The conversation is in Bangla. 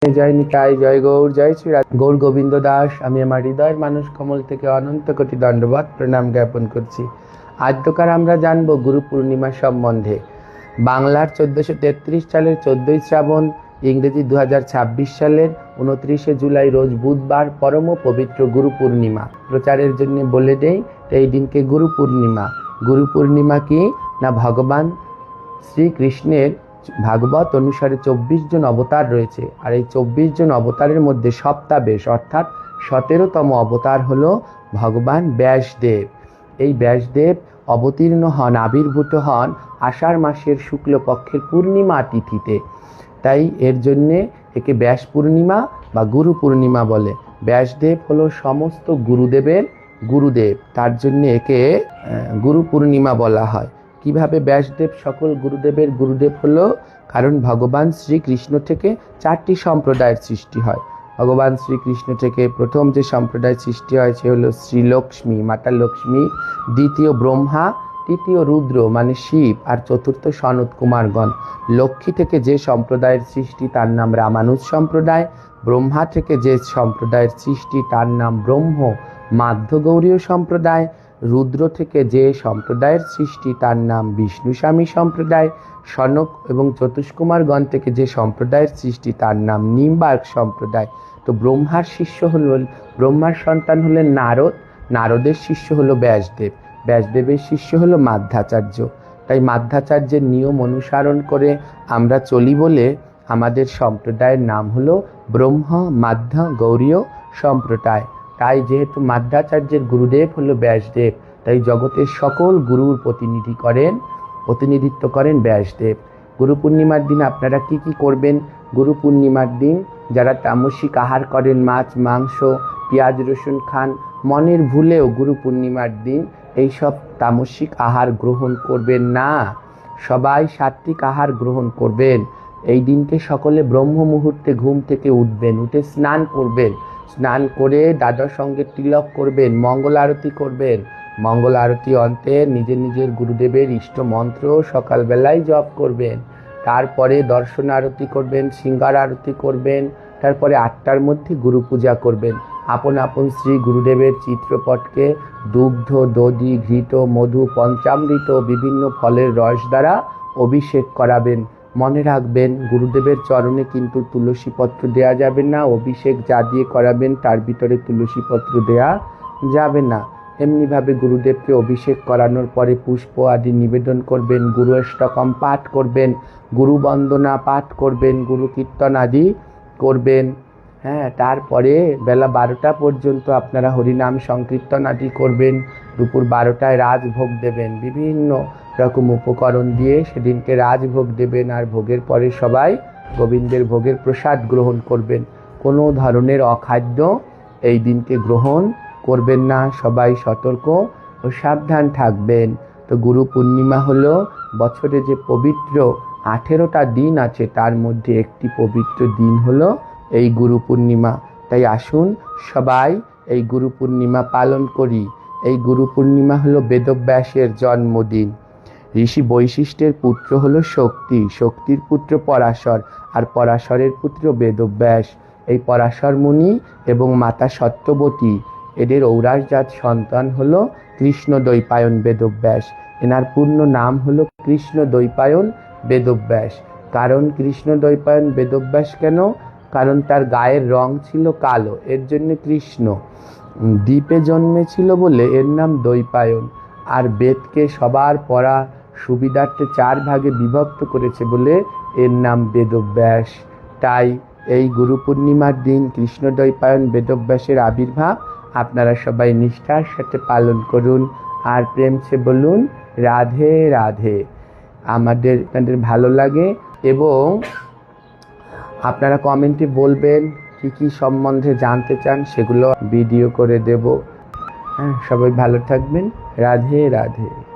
জয় নিতাই, জয় গৌর, জয় শ্রী গৌর গোবিন্দ দাস। আমি আমার হৃদয়ের মানুষ কমল থেকে অনন্ত কোটি দণ্ডবত প্রণাম জ্ঞাপন করছি। আদ্যকার আমরা জানব গুরু পূর্ণিমা সম্বন্ধে। বাংলার 1433 সালের 14ই শ্রাবণ, ইংরেজি 2026 সালের 29শে জুলাই রোজ বুধবার পরম পবিত্র গুরু পূর্ণিমা। প্রচারের জন্য বলে দেই, এই দিনকে গুরু পূর্ণিমা। গুরু পূর্ণিমা কি না, ভগবান শ্রীকৃষ্ণের ভাগবত অনুসারে 24 জন অবতার রয়েছে। আর এই 24 জন অবতারের মধ্যে সপ্তাবেশ অর্থাৎ 17তম অবতার হলো ভগবান ব্যাসদেব। এই ব্যাসদেব অবতীর্ণ হন, আবির্ভূত হন আষাঢ় মাসের শুক্লপক্ষের পূর্ণিমা তিথিতে। তাই এর জন্যে একে ব্যাস পূর্ণিমা বা গুরু পূর্ণিমা বলে। ব্যাসদেব হলো সমস্ত গুরুদেবের গুরুদেব, তার জন্য একে গুরু পূর্ণিমা বলা হয়। কিভাবে ব্যাসদেব সকল গুরুদেবের গুরুদেব হলো? কারণ ভগবান শ্রীকৃষ্ণ থেকে 4টি সম্প্রদায়ের সৃষ্টি হয়। ভগবান শ্রীকৃষ্ণ থেকে প্রথম যে সম্প্রদায় সৃষ্টি হয় সে হলো শ্রীলক্ষ্মী, মাতা লক্ষ্মী, দ্বিতীয় ব্রহ্মা, তৃতীয় রুদ্র মানে শিব, আর চতুর্থ সনত কুমারগণ। লক্ষ্মী থেকে যে সম্প্রদায়ের সৃষ্টি তার নাম রামানুজ সম্প্রদায়। ব্রহ্মা থেকে যে সম্প্রদায়ের সৃষ্টি তার নাম ব্রহ্ম মাধ্যগৌরীয় সম্প্রদায়। রুদ্র থেকে যে সম্প্রদায়ের সৃষ্টি তার নাম বিষ্ণুস্বামী সম্প্রদায়। সনক এবং চতুষ্কুমারগণ থেকে যে সম্প্রদায়ের সৃষ্টি তার নাম নিম্বার্ক সম্প্রদায়। তো ব্রহ্মার শিষ্য হলেন, ব্রহ্মার সন্তান হলেন নারদ, নারদের শিষ্য হলো ব্যাসদেব, ব্যাসদেবের শিষ্য হলো মাধ্যাচার্য। তাই মাধ্যাচার্যের নিয়ম অনুসরণ করে আমরা চলি বলে আমাদের সম্প্রদায়ের নাম হলো ব্রহ্ম মাধ্য গৌরীয় সম্প্রদায়। তাই যেহেতু মাধ্যাচার্যের গুরুদেব হলো ব্যাসদেব, তাই জগতের সকল গুরুর প্রতিনিধিত্ব করেন ব্যাসদেব। গুরু পূর্ণিমার দিন আপনারা কি কি করবেন? গুরু পূর্ণিমার দিন যারা তামসিক আহার করেন, মাছ মাংস পেঁয়াজ রসুন খান, মনের ভুলেও গুরু পূর্ণিমার দিন এইসব তামসিক আহার গ্রহণ করবেন না। সবাই সাত্বিক আহার গ্রহণ করবেন। এই দিনকে সকলে ব্রহ্ম মুহূর্তে ঘুম থেকে উঠবেন, উঠে স্নান করবেন, স্নান করে দ্বাদশ সঙ্গে তিলক করবেন, মঙ্গল আরতি করবেন। মঙ্গল আরতি অন্তে নিজের নিজের গুরুদেবের ইষ্ট মন্ত্র সকালবেলায় জপ করবেন। তারপরে দর্শন আরতি করবেন, সিঙ্গার আরতি করবেন। তারপরে 8টার মধ্যে গুরু পূজা করবেন। আপন আপন শ্রী গুরুদেবের চিত্রপটকে দুগ্ধ, দধি, ঘৃত, মধু, পঞ্চামৃত বিভিন্ন ফলের রস দ্বারা অভিষেক করাবেন। মনে রাখবেন, গুরুদেবের চরণে কিন্তু তুলসীপত্র দেয়া যাবে না। অভিষেক যা দিয়ে করাবেন তার ভিতরে তুলসীপত্র দেয়া যাবে না। এমনিভাবে গুরুদেবকে অভিষেক করানোর পরে পুষ্প আদি নিবেদন করবেন, গুরু অষ্টকম পাঠ করবেন, গুরু বন্দনা পাঠ করবেন, গুরু কীর্তন আদি করবেন। তারপরে বেলা 12টা পর্যন্ত আপনারা হরিনাম সংকীর্তন আদি করবেন। দুপুর 12টায় রাজভোগ দেবেন, বিভিন্ন রকম উপকরণ দিয়ে সেদিনকে রাজভোগ দেবেন। আর ভোগের পরে সবাই গোবিন্দের ভোগের প্রসাদ গ্রহণ করবেন। কোনো ধরনের অখাদ্য এই দিনকে গ্রহণ করবেন না। সবাই সতর্ক ও সাবধান থাকবেন। তো গুরু পূর্ণিমা হলো বছরে যে পবিত্র 18টা দিন আছে তার মধ্যে একটি পবিত্র দিন হলো এই গুরু পূর্ণিমা। তাই আসুন সবাই এই গুরু পূর্ণিমা পালন করি। এই গুরু পূর্ণিমা হলো বেদব্যাসের জন্মদিন। ঋষি বৈশিষ্ট্যের পুত্র হলো শক্তি, শক্তির পুত্র পরাশর, আর পরাশরের পুত্র বেদব্যাস। এই পরাশর মুনি এবং মাতা সত্যবতী এদের ঔরাসজাত সন্তান হলো কৃষ্ণ দ্বৈপায়ন বেদব্যাস। এনার পূর্ণ নাম হলো কৃষ্ণ দ্বৈপায়ন বেদব্যাস। কারণ কৃষ্ণ দ্বৈপায়ন বেদব্যাস কেন? কারণ তার গায়ের রং ছিল কালো, এর জন্য কৃষ্ণ। দ্বীপে জন্মেছিল বলে এর নাম দ্বৈপায়ন। আর বেদকে সবার পড়া সুবিধার্থে 4 ভাগে বিভক্ত করেছে বলে এর নাম বেদব্যাস। তাই এই গুরু পূর্ণিমার দিন কৃষ্ণ দ্বৈপায়ন বেদব্যাসের আবির্ভাব আপনারা সবাই নিষ্ঠার সাথে পালন করুন। আর প্রেম সে বলুন রাধে রাধে। আপনাদের ভালো লাগে এবং আপনারা কমেন্টে বলবেন কি কি সম্বন্ধে জানতে চান, সেগুলো ভিডিও করে দেব। সবাই ভালো থাকবেন। রাধে রাধে।